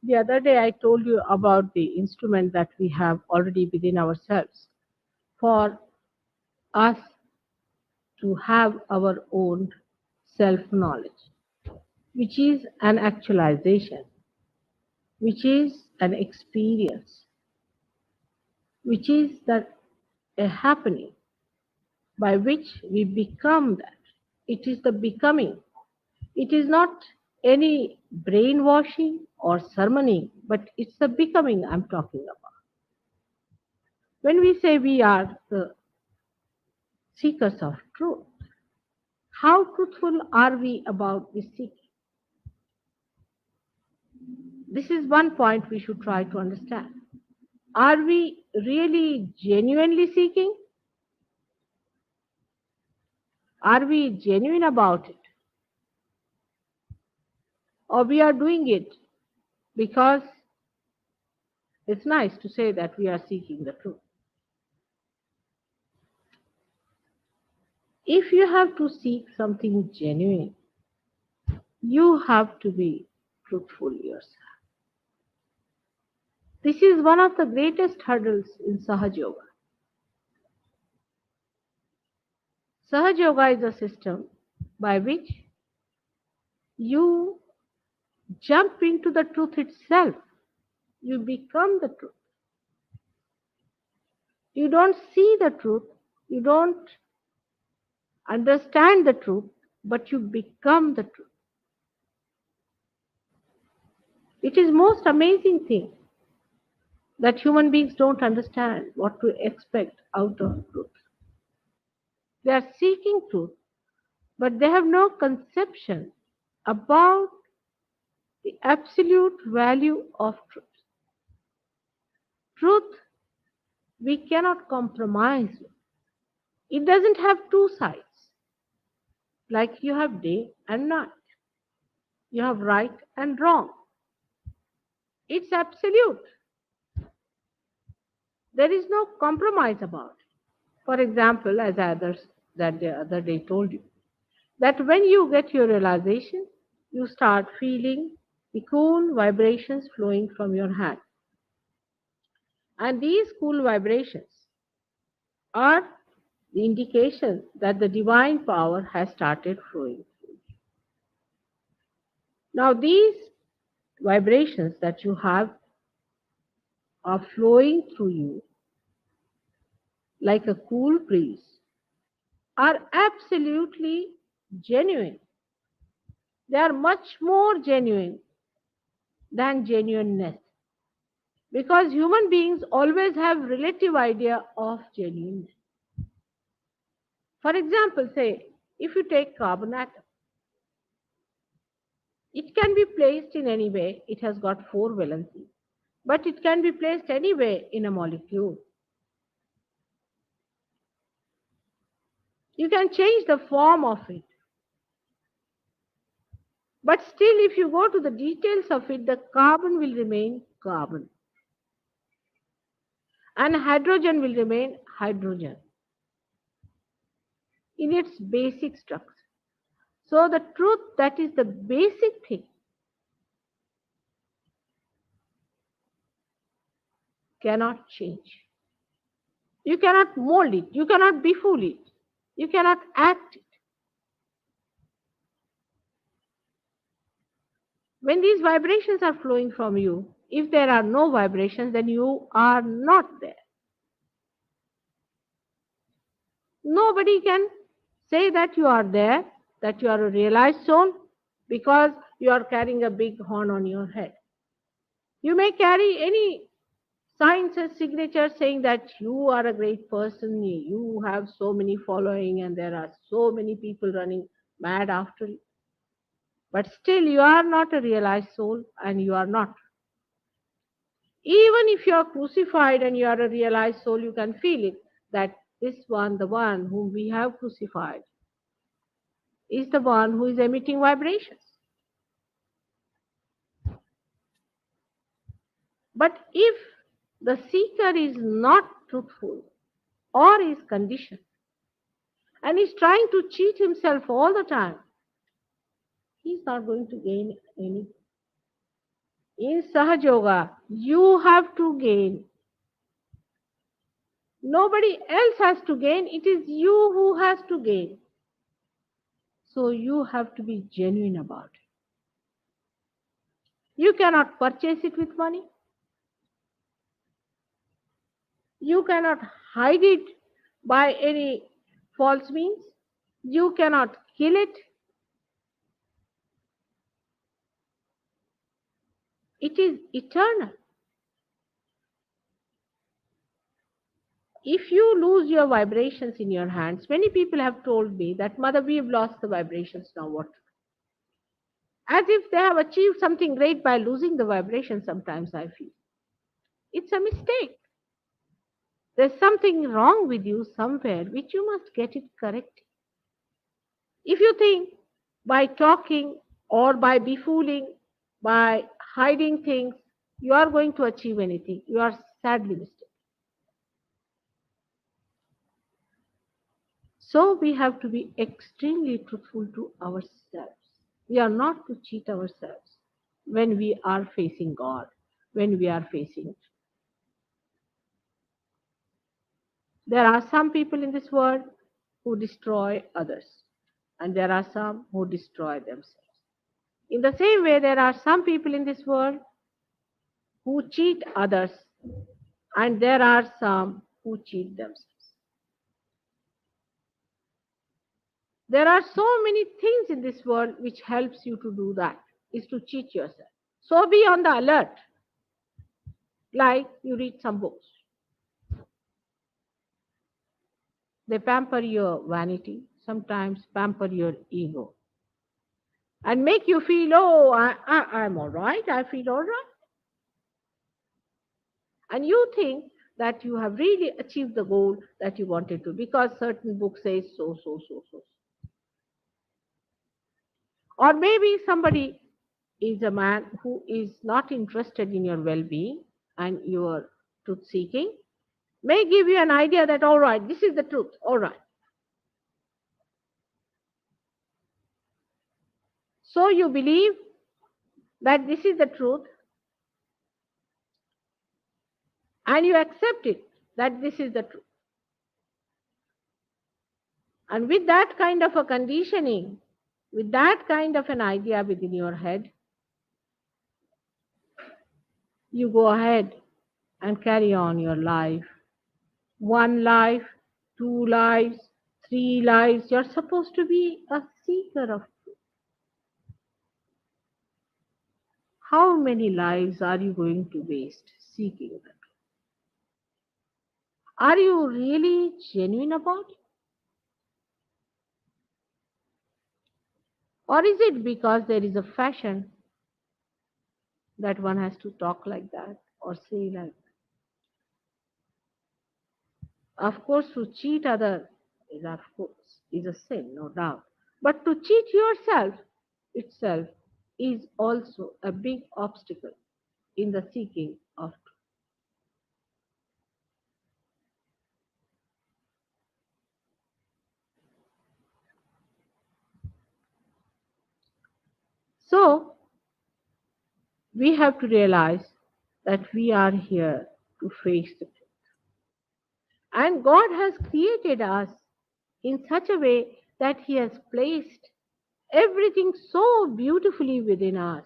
The other day, I told you about the instrument that we have already within ourselves for us to have our own self knowledge, which is an actualization, which is an experience, which is that a happening by which we become that. It is the becoming. It is not any brainwashing or sermoning, but it's the becoming I'm talking about. When we say we are the seekers of truth, how truthful are we about this seeking? This is one point we should try to understand. Are we really genuinely seeking? Are we genuine about it? Or we are doing it because it's nice to say that we are seeking the truth? If you have to seek something genuine, you have to be truthful yourself. This is one of the greatest hurdles in Sahaj Yoga. Sahaj Yoga is a system by which you jump into the truth itself. You become the truth. You don't see the truth. You don't understand the truth, but you become the truth. It is most amazing thing that human beings don't understand what to expect out of truth. They are seeking truth, but they have no conception about the absolute value of truth. Truth we cannot compromise with. It doesn't have two sides. Like you have day and night. You have right and wrong. It's absolute. There is no compromise about it. For example, as others that the other day told you, that when you get your realization, you start feeling the cool vibrations flowing from your hand. And these cool vibrations are the indication that the divine power has started flowing. Now, these vibrations that you have are flowing through you like a cool breeze are absolutely genuine. They are much more genuine than genuineness because human beings always have relative idea of genuineness. For example, say if you take carbon atom, it can be placed in any way. It has got four valencies, but it can be placed anywhere in a molecule. You can change the form of it, but still, if you go to the details of it, the carbon will remain carbon and hydrogen will remain hydrogen in its basic structure. So, the truth that is the basic thing cannot change. You cannot mold it, you cannot befool it, you cannot act it. When these vibrations are flowing from you, if there are no vibrations, then you are not there. Nobody can say that you are there, that you are a realized soul, because you are carrying a big horn on your head. You may carry any signs and signatures saying that you are a great person, you have so many following, and there are so many people running mad after you. But still, you are not a realized soul, and you are not. Even if you are crucified and you are a realized soul, you can feel it that this one, the one whom we have crucified, is the one who is emitting vibrations. But if the seeker is not truthful or is conditioned and is trying to cheat himself all the time, he is not going to gain anything. In Sahaja Yoga, you have to gain. Nobody else has to gain, it is you who has to gain. So you have to be genuine about it. You cannot purchase it with money. You cannot hide it by any false means. You cannot kill it. It is eternal. If you lose your vibrations in your hands, many people have told me that, Mother, we have lost the vibrations, now what? As if they have achieved something great by losing the vibrations, sometimes I feel. It's a mistake. There's something wrong with you somewhere which you must get it correct. If you think by talking or by befooling, by hiding things, you are going to achieve anything, you are sadly mistaken. So we have to be extremely truthful to ourselves. We are not to cheat ourselves when we are facing God, when we are facing. There are some people in this world who destroy others, and there are some who destroy themselves. In the same way, there are some people in this world who cheat others, and there are some who cheat themselves. There are so many things in this world which helps you to do that, is to cheat yourself. So be on the alert, like you read some books. They pamper your vanity, sometimes pamper your ego, and make you feel, oh, I'm all right, I feel all right. And you think that you have really achieved the goal that you wanted to because certain book says so. Or maybe somebody is a man who is not interested in your well-being and your truth seeking, may give you an idea that, all right, this is the truth, all right. So you believe that this is the truth and you accept it, that this is the truth. And with that kind of a conditioning, with that kind of an idea within your head, you go ahead and carry on your life. One life, two lives, three lives. You're supposed to be a seeker of truth. How many lives are you going to waste seeking the truth? Are you really genuine about it? Or is it because there is a fashion that one has to talk like that or say like that? Of course, to cheat other is of course is a sin, no doubt. But to cheat yourself itself is also a big obstacle in the seeking of truth. So we have to realize that we are here to face the truth. And God has created us in such a way that He has placed everything so beautifully within us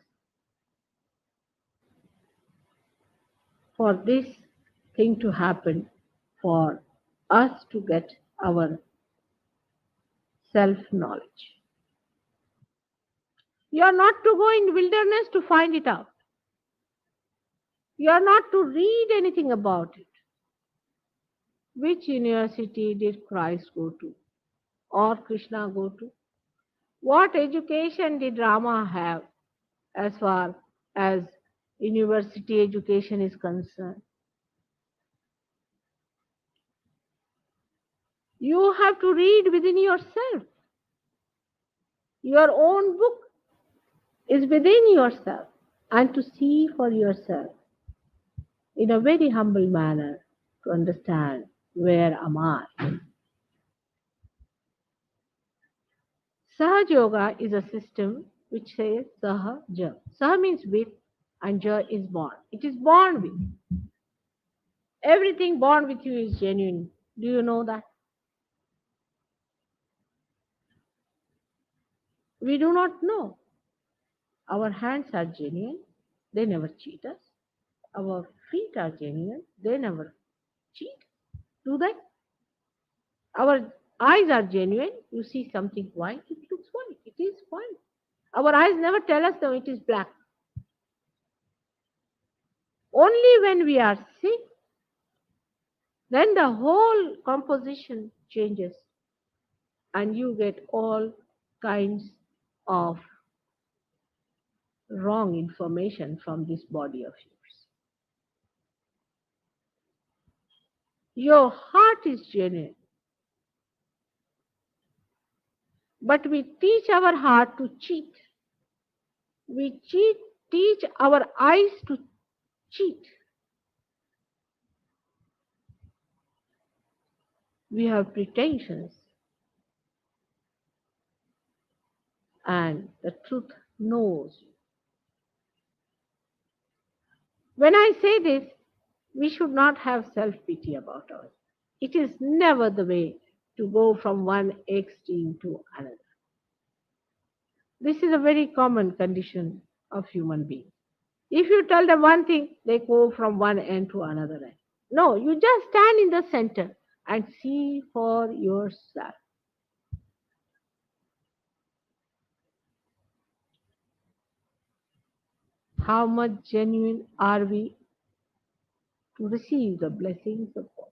for this thing to happen, for us to get our self knowledge. You are not to go in wilderness to find it out. You are not to read anything about it. Which university did Christ go to or Krishna go to? What education did Rama have as far as university education is concerned? You have to read within yourself. Your own book is within yourself and to see for yourself in a very humble manner to understand where am I. Sahaja Yoga is a system which says Sahaja. Saha means with, and joy is born. It is born with. Everything born with you is genuine. Do you know that? We do not know. Our hands are genuine. They never cheat us. Our feet are genuine. They never cheat. Do they? Our eyes are genuine. You see something white, it looks white. It is white. Our eyes never tell us that it is black. Only when we are sick, then the whole composition changes and you get all kinds of wrong information from this body of yours. Your heart is genuine, but we teach our heart to cheat. Teach our eyes to cheat. We have pretensions, and the truth knows. When I say this, we should not have self pity about us. It is never the way to go from one extreme to another. This is a very common condition of human beings. If you tell them one thing, they go from one end to another end. No, you just stand in the center and see for yourself. How much genuine are we to receive the blessings of God?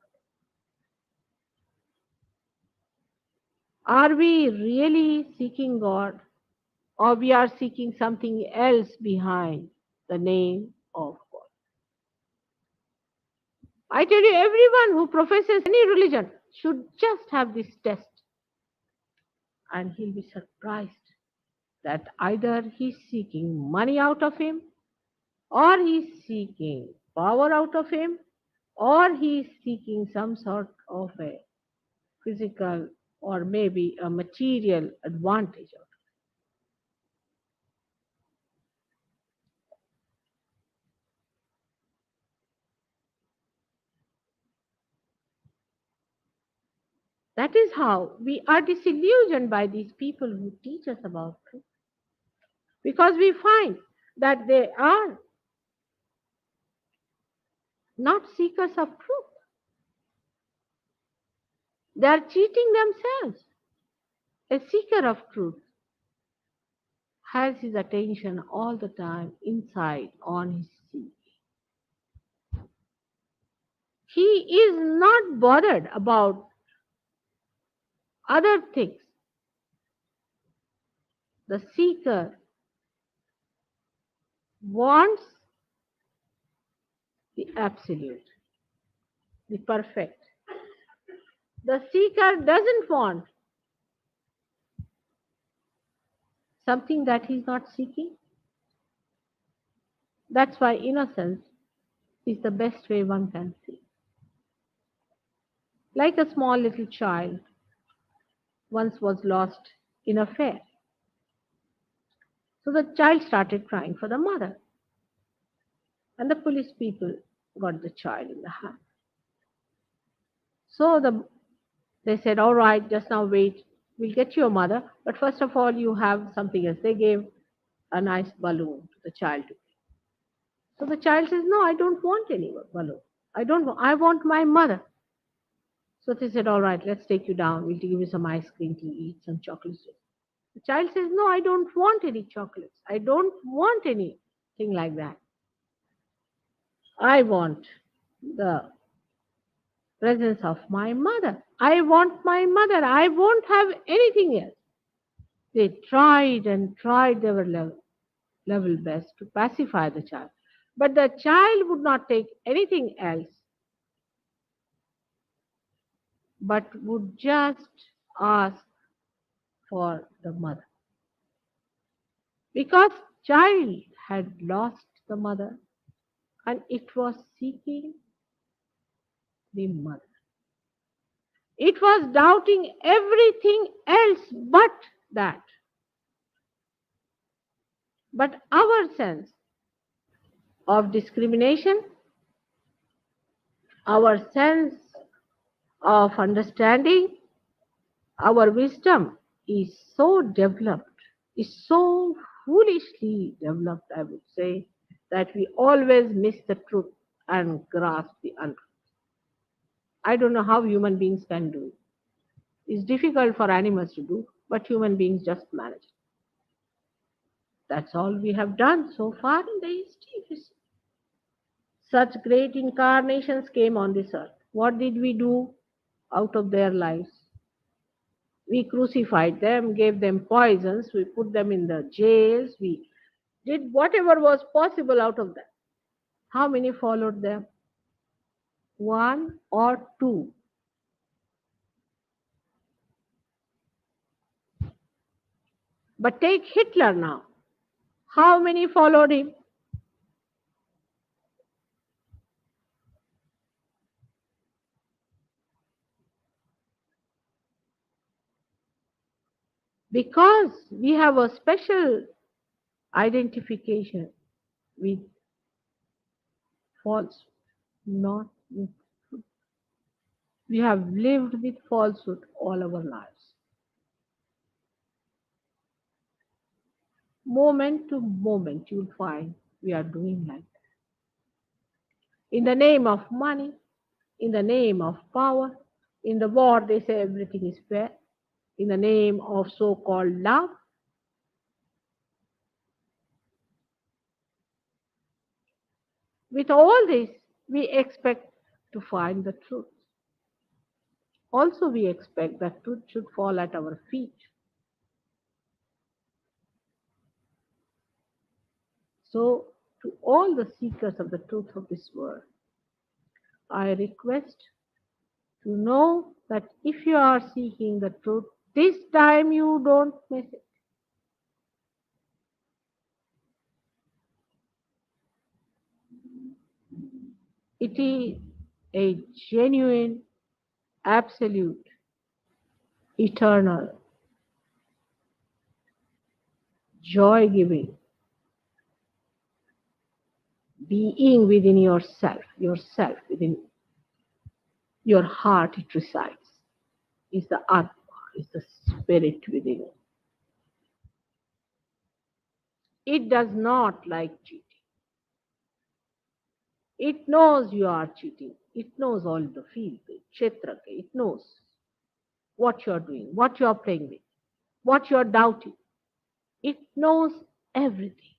Are we really seeking God, or we are seeking something else behind the name of God? I tell you, everyone who professes any religion should just have this test, and he'll be surprised that either he's seeking money out of him, or he's seeking power out of him, or he's seeking some sort of a physical or maybe a material advantage out of it. That is how we are disillusioned by these people who teach us about truth. Because we find that they are not seekers of truth. They are cheating themselves. A seeker of truth has his attention all the time inside on his seek. He is not bothered about other things. The seeker wants the absolute, the perfect. The seeker doesn't want something that he's not seeking. That's why innocence is the best way one can see. Like a small little child once was lost in a fair. So the child started crying for the mother. And the police people got the child in the hand. So they said, all right, just now wait. We'll get your mother. But first of all, you have something else. They gave a nice balloon to the child. So the child says, no, I don't want any balloon. I want my mother. So they said, all right, let's take you down. We'll give you some ice cream to eat, some chocolates. The child says, no, I don't want any chocolates. I don't want anything like that. I want the presence of my mother. I want my mother. I won't have anything else. They tried and tried their level best to pacify the child. But the child would not take anything else, but would just ask for the mother. Because child had lost the mother and it was seeking the mother. It was doubting everything else but that. But our sense of discrimination, our sense of understanding, our wisdom is so developed, is so foolishly developed, I would say, that we always miss the truth and grasp the untruth. I don't know how human beings can do it. It's difficult for animals to do, but human beings just manage it. That's all we have done so far in the history. Such great incarnations came on this earth. What did we do out of their lives? We crucified them, gave them poisons, we put them in the jails, we did whatever was possible out of them. How many followed them? One or two. But take Hitler now. How many followed him? Because we have a special identification with falsehood, not with truth. We have lived with falsehood all our lives. Moment to moment, you'll find we are doing like that. In the name of money, in the name of power, in the war, they say everything is fair. In the name of so called love, with all this, we expect to find the truth. Also, we expect that truth should fall at our feet. So, to all the seekers of the truth of this world, I request to know that if you are seeking the truth, this time you don't miss it. It is a genuine, absolute, eternal, joy giving being within yourself within your heart, it resides. Is the Atma, is the spirit within you. It does not like cheating. It knows you are cheating. It knows all the field, kshetra. It knows what you are doing, what you are playing with, what you are doubting. It knows everything.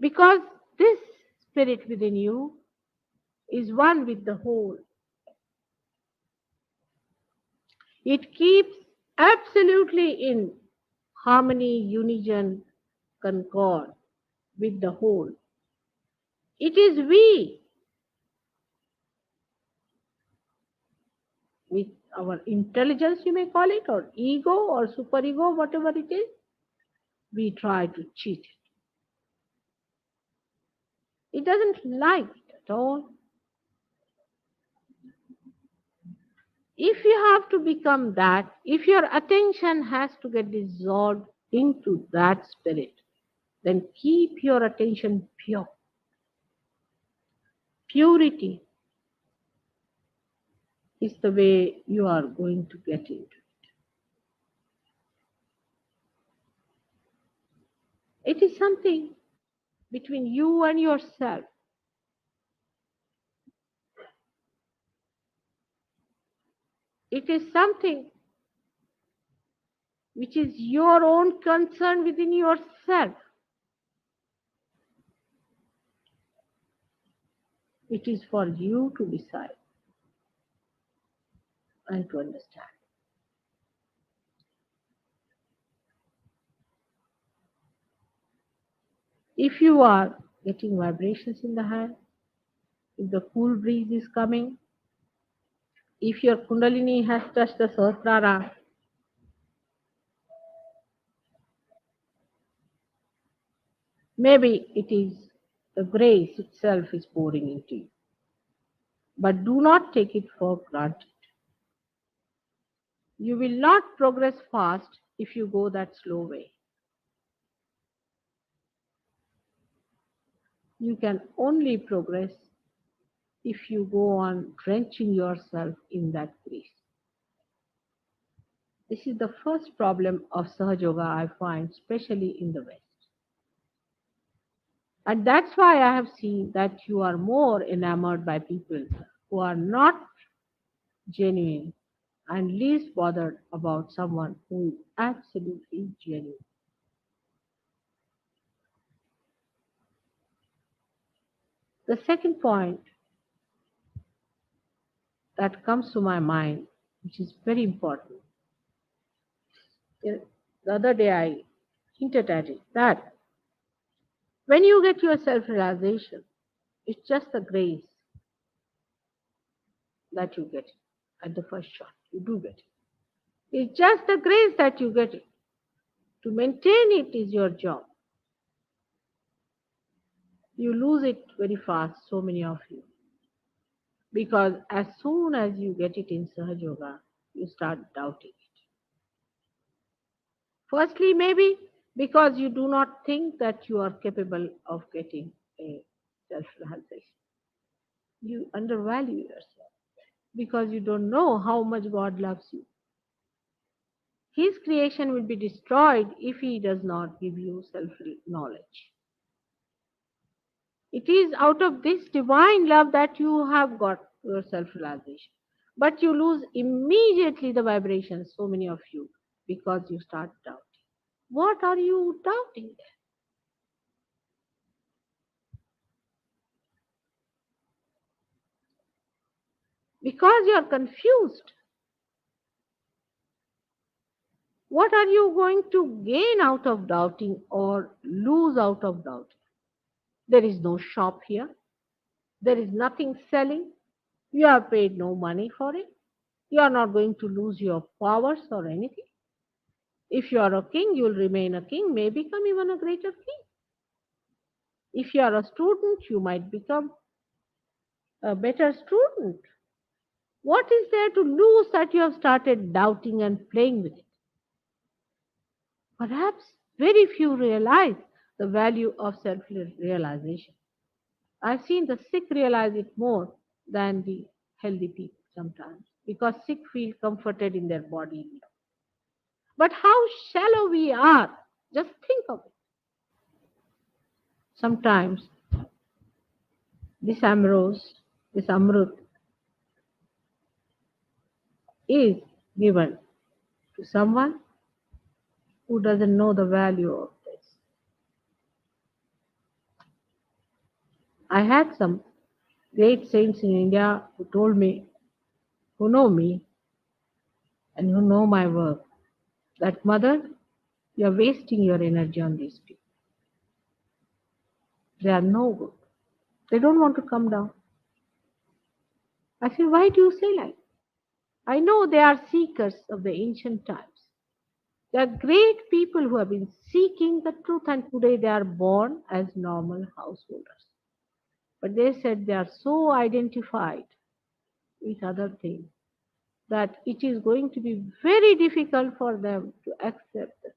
Because this spirit within you is one with the whole. It keeps absolutely in harmony, unison, concord with the whole. It is we, with our intelligence, you may call it, or ego, or superego, whatever it is, we try to cheat it. It doesn't like it at all. If you have to become that, if your attention has to get dissolved into that spirit, then keep your attention pure. Purity is the way you are going to get into it. It is something between you and yourself. It is something which is your own concern within yourself. It is for you to decide and to understand. If you are getting vibrations in the hand, if the cool breeze is coming, if your kundalini has touched the sahasrara, maybe it is the grace itself is pouring into you. But do not take it for granted. You will not progress fast if you go that slow way. You can only progress if you go on drenching yourself in that grease. This is the first problem of Sahaja Yoga I find, especially in the West. And that's why I have seen that you are more enamored by people who are not genuine and least bothered about someone who is absolutely genuine. The second point that comes to my mind, which is very important, the other day I hinted at it, that when you get your self realization, it's just the grace that you get at the first shot. You do get it. It's just the grace that you get it. To maintain it is your job. You lose it very fast, so many of you. Because as soon as you get it in Sahaja Yoga, you start doubting it. Firstly, maybe because you do not think that you are capable of getting a self realization. You undervalue yourself because you don't know how much God loves you. His creation will be destroyed if He does not give you self knowledge. It is out of this divine love that you have got your self realization. But you lose immediately the vibrations, so many of you, because you start doubting. What are you doubting there? Because you are confused. What are you going to gain out of doubting or lose out of doubting? There is no shop here. There is nothing selling. You have paid no money for it. You are not going to lose your powers or anything. If you are a king, you will remain a king, may become even a greater king. If you are a student, you might become a better student. What is there to lose that you have started doubting and playing with it? Perhaps very few realize the value of self realization. I've seen the sick realize it more than the healthy people sometimes because sick feel comforted in their body. But how shallow we are, just think of it. Sometimes this amrose, this amrut is given to someone who doesn't know the value of this. I had some great saints in India who told me, who know me and who know my work, that mother, you're wasting your energy on these people. They are no good. They don't want to come down. I said, why do you say like that? I know they are seekers of the ancient times. They are great people who have been seeking the truth and today they are born as normal householders. But they said they are so identified with other things that it is going to be very difficult for them to accept it.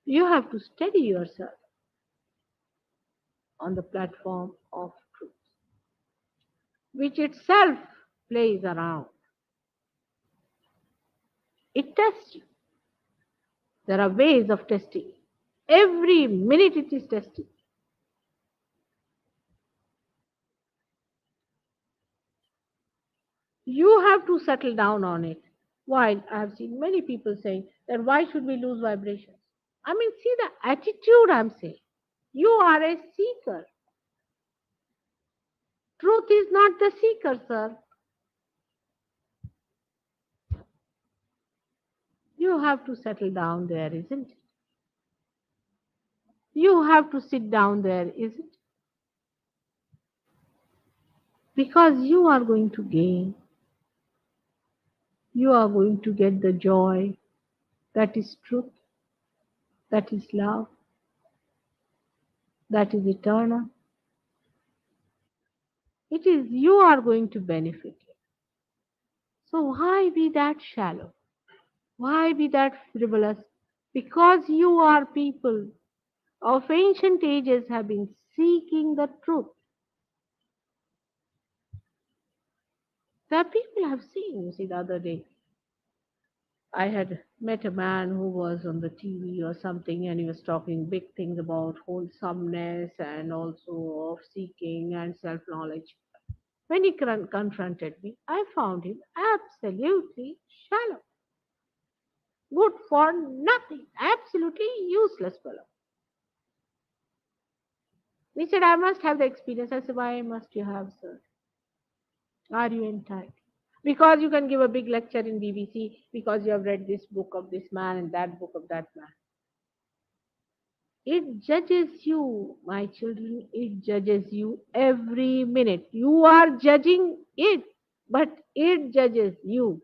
You have to steady yourself on the platform of truth, which itself plays around. It tests you. There are ways of testing. Every minute it is testing. You have to settle down on it. While I have seen many people saying that why should we lose vibrations? I mean, see the attitude I'm saying. You are a seeker. Truth is not the seeker, sir. You have to settle down there, isn't it? You have to sit down there, isn't it? Because you are going to gain, you are going to get the joy that is truth, that is love, that is eternal. It is you are going to benefit. So why be that shallow? Why be that frivolous? Because you are people of ancient ages have been seeking the truth. That people have seen. You see, the other day I had met a man who was on the TV or something, and he was talking big things about wholesomeness and also of seeking and self knowledge. When he confronted me, I found him absolutely shallow, good for nothing, absolutely useless fellow. He said, I must have the experience. I said, why must you have, sir? Are you entitled? Because you can give a big lecture in BBC, because you have read this book of this man and that book of that man. It judges you, my children. It judges you every minute. You are judging it, but it judges you.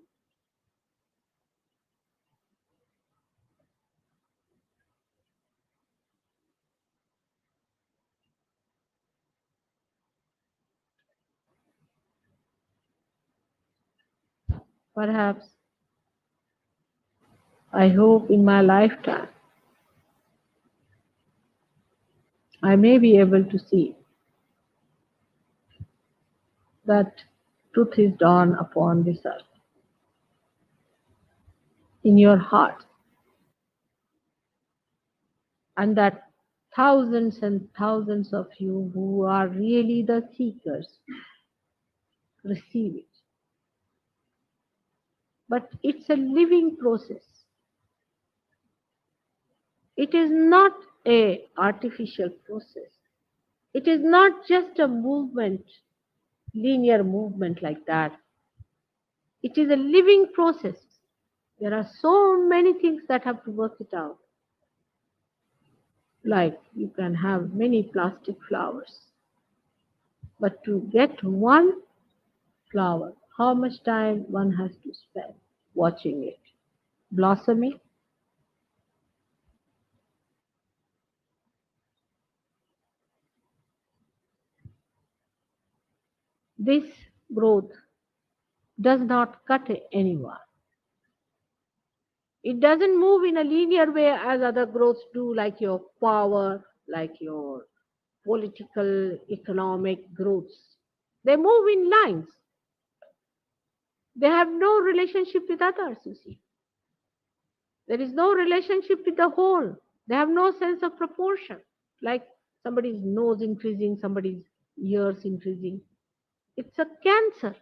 Perhaps, I hope in my lifetime, I may be able to see that truth is dawn upon this earth, in your heart, and that thousands and thousands of you who are really the seekers receive it. But it's a living process. It is not a artificial process. It is not just a movement, linear movement like that. It is a living process. There are so many things that have to work it out. Like you can have many plastic flowers, but to get one flower, how much time one has to spend watching it blossoming? This growth does not cut anyone. It doesn't move in a linear way as other growths do, like your power, like your political, economic growths. They move in lines. They have no relationship with others, you see. There is no relationship with the whole. They have no sense of proportion. Like somebody's nose increasing, somebody's ears increasing. It's a cancer.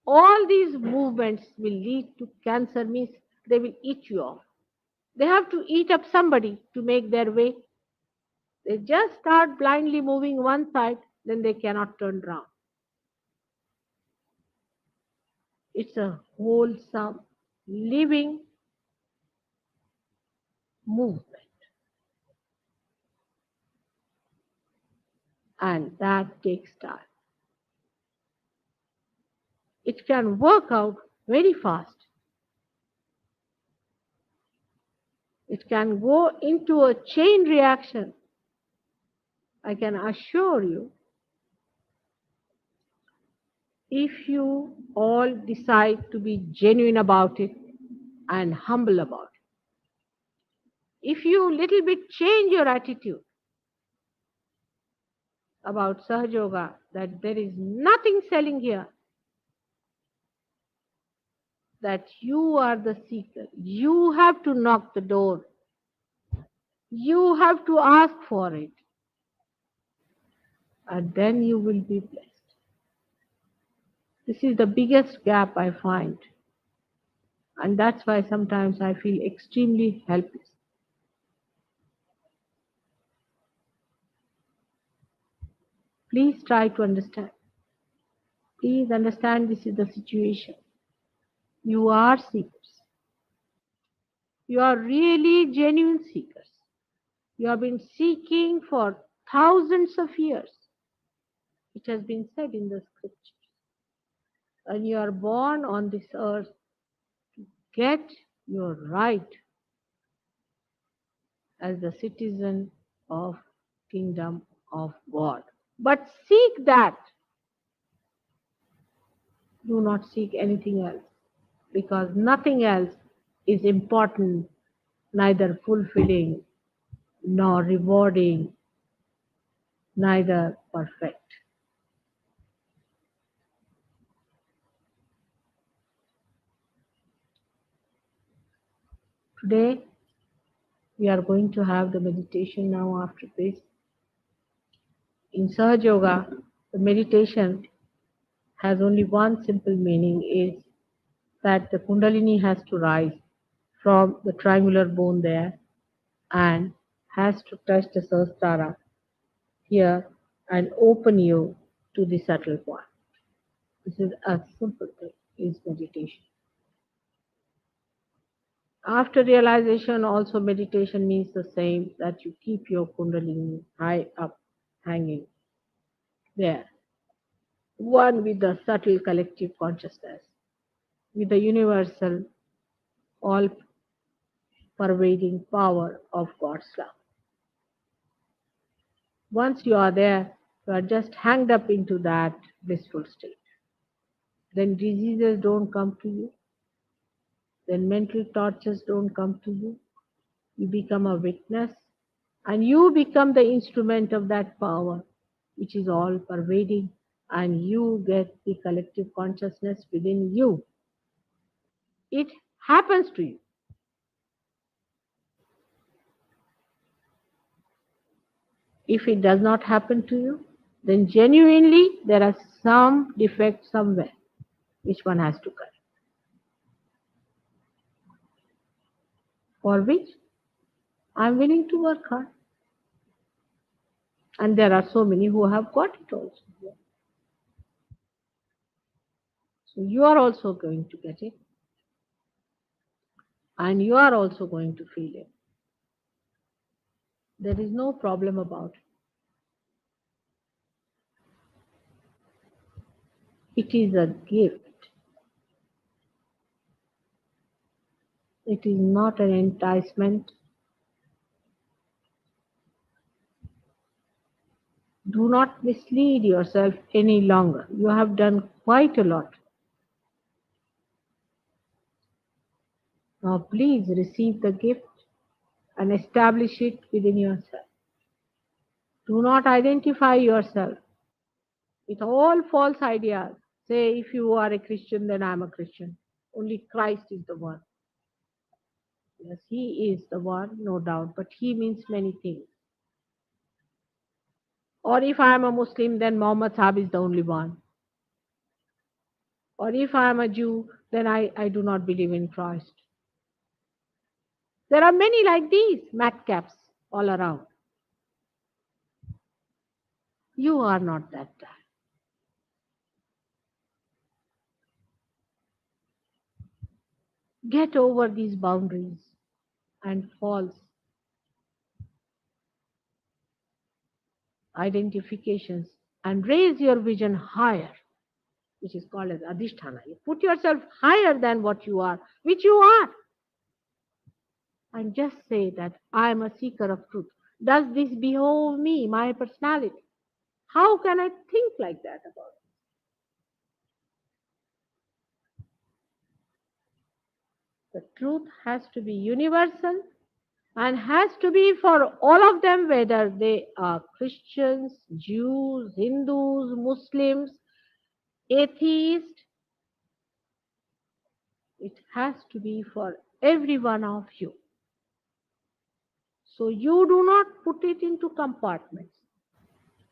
All these movements will lead to cancer, means they will eat you off. They have to eat up somebody to make their way. They just start blindly moving one side, then they cannot turn round. It's a wholesome, living movement, and that takes time. It can work out very fast. It can go into a chain reaction. I can assure you, if you all decide to be genuine about it and humble about it, if you little bit change your attitude about Sahaja Yoga, that there is nothing selling here, that you are the seeker. You have to knock the door. You have to ask for it. And then you will be blessed. This is the biggest gap I find. And that's why sometimes I feel extremely helpless. Please try to understand. Please understand this is the situation. You are seekers. You are really genuine seekers. You have been seeking for thousands of years. It has been said in the scriptures. And you are born on this earth to get your right as the citizen of kingdom of God. But seek that. Do not seek anything else because nothing else is important, neither fulfilling nor rewarding, neither perfect. Today, we are going to have the meditation now after this. In Sahaja Yoga, the meditation has only one simple meaning is that the Kundalini has to rise from the triangular bone there and has to touch the Sahasrara here and open you to the subtle point. This is a simple thing, is meditation. After realization, also meditation means the same that you keep your Kundalini high up, hanging there, one with the subtle collective consciousness, with the universal, all pervading power of God's love. Once you are there, you are just hanged up into that blissful state. Then diseases don't come to you, then mental tortures don't come to you. You become a witness and you become the instrument of that power which is all pervading, and you get the collective consciousness within you. It happens to you. If it does not happen to you, then genuinely there are some defect somewhere which one has to correct. For which I am willing to work hard. And there are so many who have got it also. So you are also going to get it. And you are also going to feel it. There is no problem about it. It is a gift. It is not an enticement. Do not mislead yourself any longer. You have done quite a lot. Now please receive the gift and establish it within yourself. Do not identify yourself with all false ideas. Say, if you are a Christian, then I am a Christian. Only Christ is the one. Yes, He is the one, no doubt, but He means many things. Or if I am a Muslim, then Muhammad Sahib is the only one. Or if I am a Jew, then I do not believe in Christ. There are many like these madcaps all around. You are not that guy. Get over these boundaries and false identifications and raise your vision higher, which is called as adhisthana. You put yourself higher than what you are, which you are, and just say that I am a seeker of truth. Does this behove me, my personality? How can I think like that about it? The truth has to be universal and has to be for all of them, whether they are Christians, Jews, Hindus, Muslims, atheists. It has to be for every one of you. So you do not put it into compartments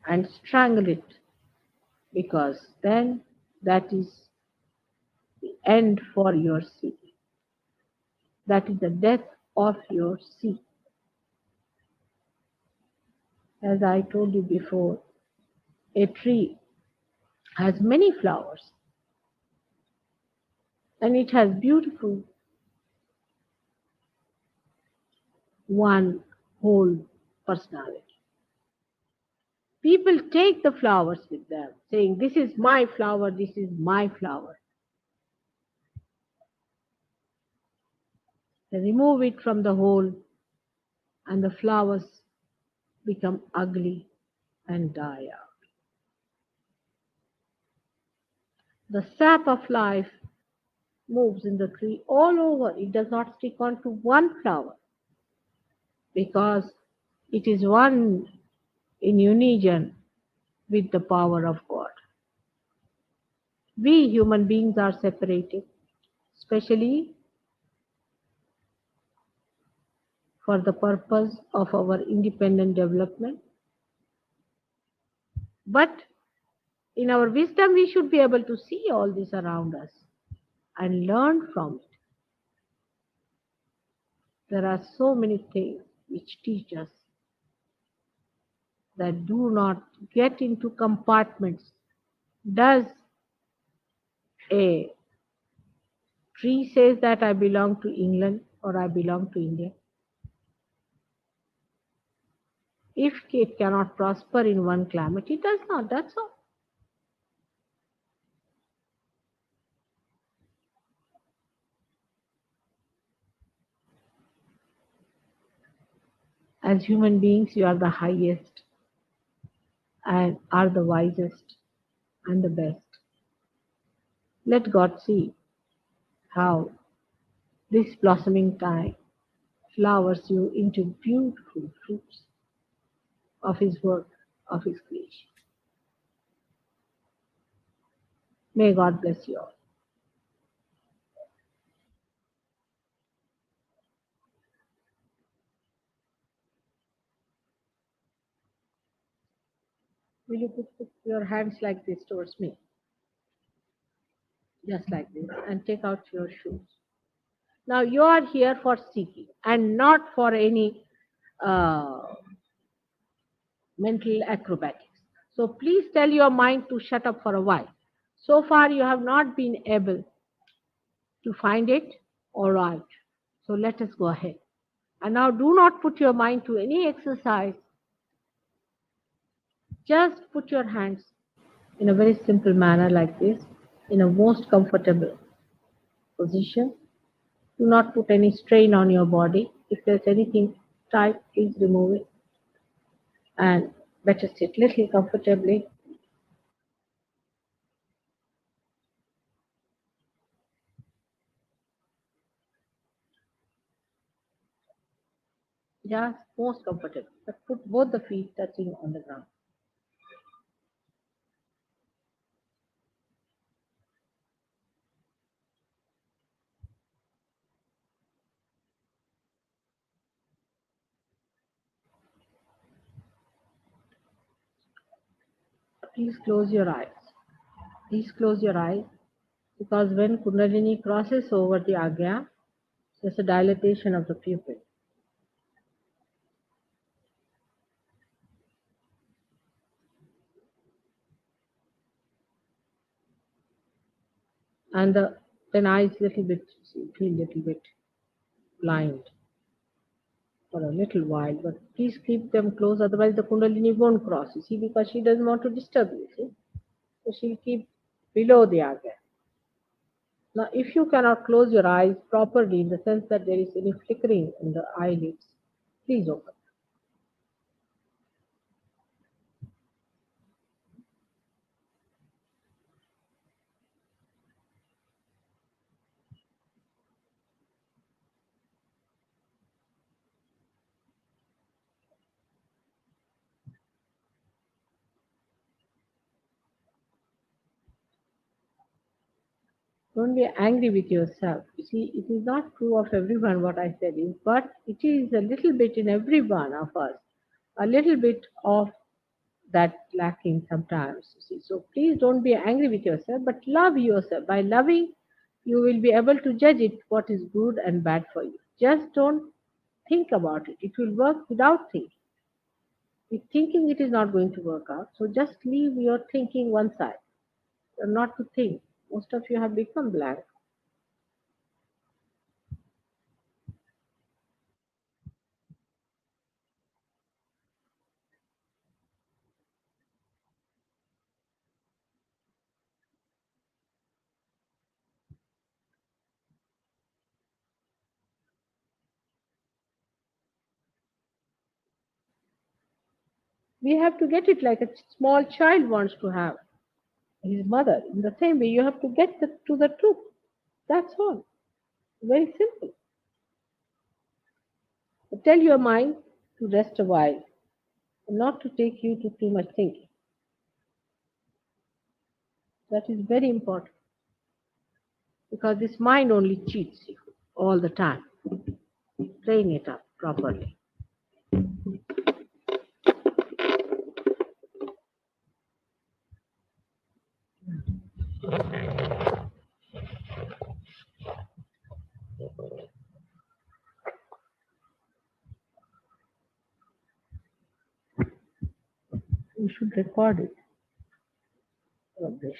and strangle it, because then that is the end for your seed. That is the death of your seed. As I told you before, a tree has many flowers and it has beautiful one whole personality. People take the flowers with them, saying, this is my flower, this is my flower. They remove it from the whole, and the flowers become ugly and die out. The sap of life moves in the tree all over. It does not stick on to one flower because it is one in unison with the power of God. We human beings are separated, especially for the purpose of our independent development. But in our wisdom, we should be able to see all this around us and learn from it. There are so many things which teach us that do not get into compartments. Does a tree says that I belong to England or I belong to India? If it cannot prosper in one climate, it does not. That's all. As human beings, you are the highest and are the wisest and the best. Let God see how this blossoming time flowers you into beautiful fruits of His work, of His creation. May God bless you all. Will you put your hands like this towards me, just like this, and take out your shoes? Now you are here for seeking and not for any uh, mental acrobatics. So please tell your mind to shut up for a while. So far, you have not been able to find it. All right. So let us go ahead. And now do not put your mind to any exercise. Just put your hands in a very simple manner like this, in a most comfortable position. Do not put any strain on your body. If there's anything tight, please remove it. And better sit little comfortably. Just most comfortable. But put both the feet touching on the ground. Please close your eyes. Please close your eyes because when Kundalini crosses over the Agya, there's a dilatation of the pupil. And then eyes little bit, feel little bit blind for a little while, but please keep them closed, otherwise the Kundalini won't cross, you see, because she doesn't want to disturb you, see. So she'll keep below the Agya. Now, if you cannot close your eyes properly in the sense that there is any flickering in the eyelids, please open. Don't be angry with yourself. You see, it is not true of everyone what I said is, but it is a little bit in every one of us. A little bit of that lacking sometimes. You see. So please don't be angry with yourself, but love yourself. By loving, you will be able to judge it what is good and bad for you. Just don't think about it. It will work without thinking. If thinking it is not going to work out, so just leave your thinking one side. Not to think. Most of you have become blank. We have to get it like a small child wants to have. his mother. In the same way, you have to get to the truth. That's all. Very simple. But tell your mind to rest a while, and not to take you to too much thinking. That is very important because this mind only cheats you all the time. Train it up properly. You should record it. Vibration.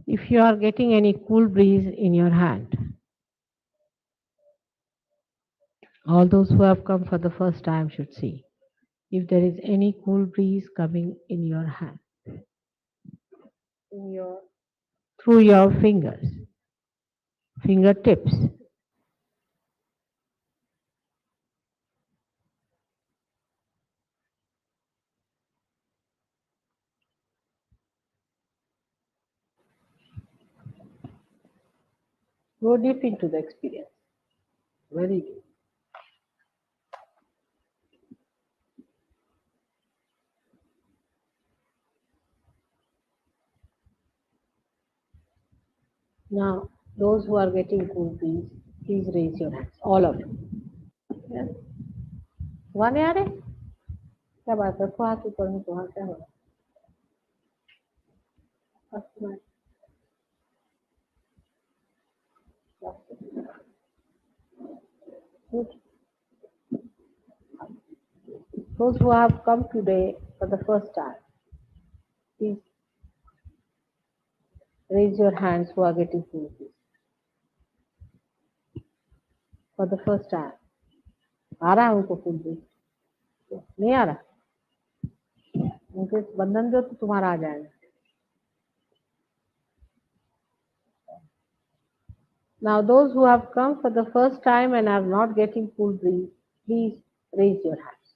If you are getting any cool breeze in your hand, all those who have come for the first time should see if there is any cool breeze coming in your hand, in your through your fingers, fingertips. Go deep into the experience. Very good. Now, those who are getting cool breeze, please raise your hands, all of you. Yes. One यार है क्या बात है? रखो हाथ ऊपर में, तो हाथ क्या हो रहा है? Good. Those who have come today for the first time, please raise your hands who are getting cool breeze for the first time. आ रहा है उनको cool breeze? नहीं आ रहा? उनके बंधन जो तो तुम्हारा आ जाएगा. Now, those who have come for the first time and are not getting cool breeze, please raise your hands.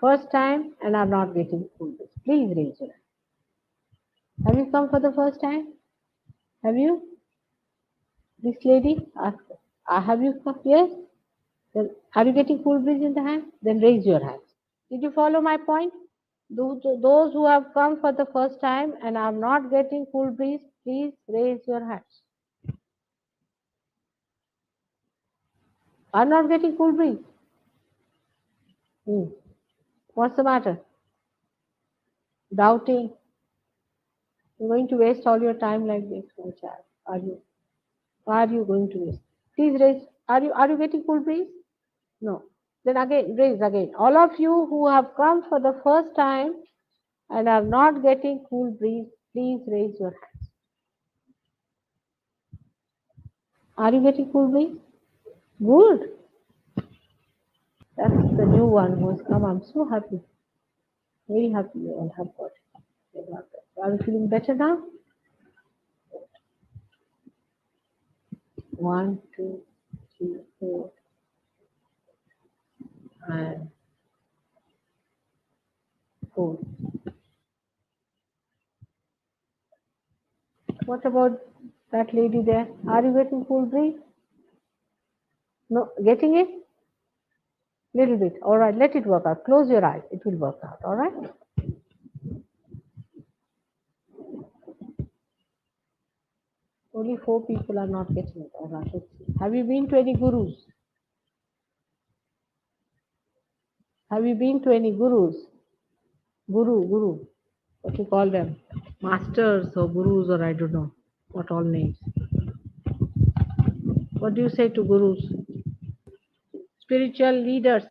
First time and are not getting cool breeze, please raise your hand. Have you come for the first time? Have you? This lady, ask her. Have you come? Yes? Then, are you getting cool breeze in the hand? Then raise your hands. Did you follow my point? Those who have come for the first time and are not getting cool breeze, please raise your hands. Are not getting cool breeze? Hmm. What's the matter? Doubting? You're going to waste all your time like this, my child. Are you? Why are you going to waste? Please raise. Are you getting cool breeze? No. Then again, raise again. All of you who have come for the first time and are not getting cool breeze, please raise your hands. Are you getting cool breeze? Good. That's the new one who has come. I'm so happy. Very happy you all have got it. Are you feeling better now? One, two, three, four, and four. What about that lady there? Are you getting cool breeze? No, getting it? Little bit. All right, let it work out. Close your eyes. It will work out. All right. Only four people are not getting it. All right. Let's see. Have you been to any gurus? Have you been to any gurus? Guru. What you call them? Masters or gurus or I don't know what all names. What do you say to gurus? Spiritual leaders.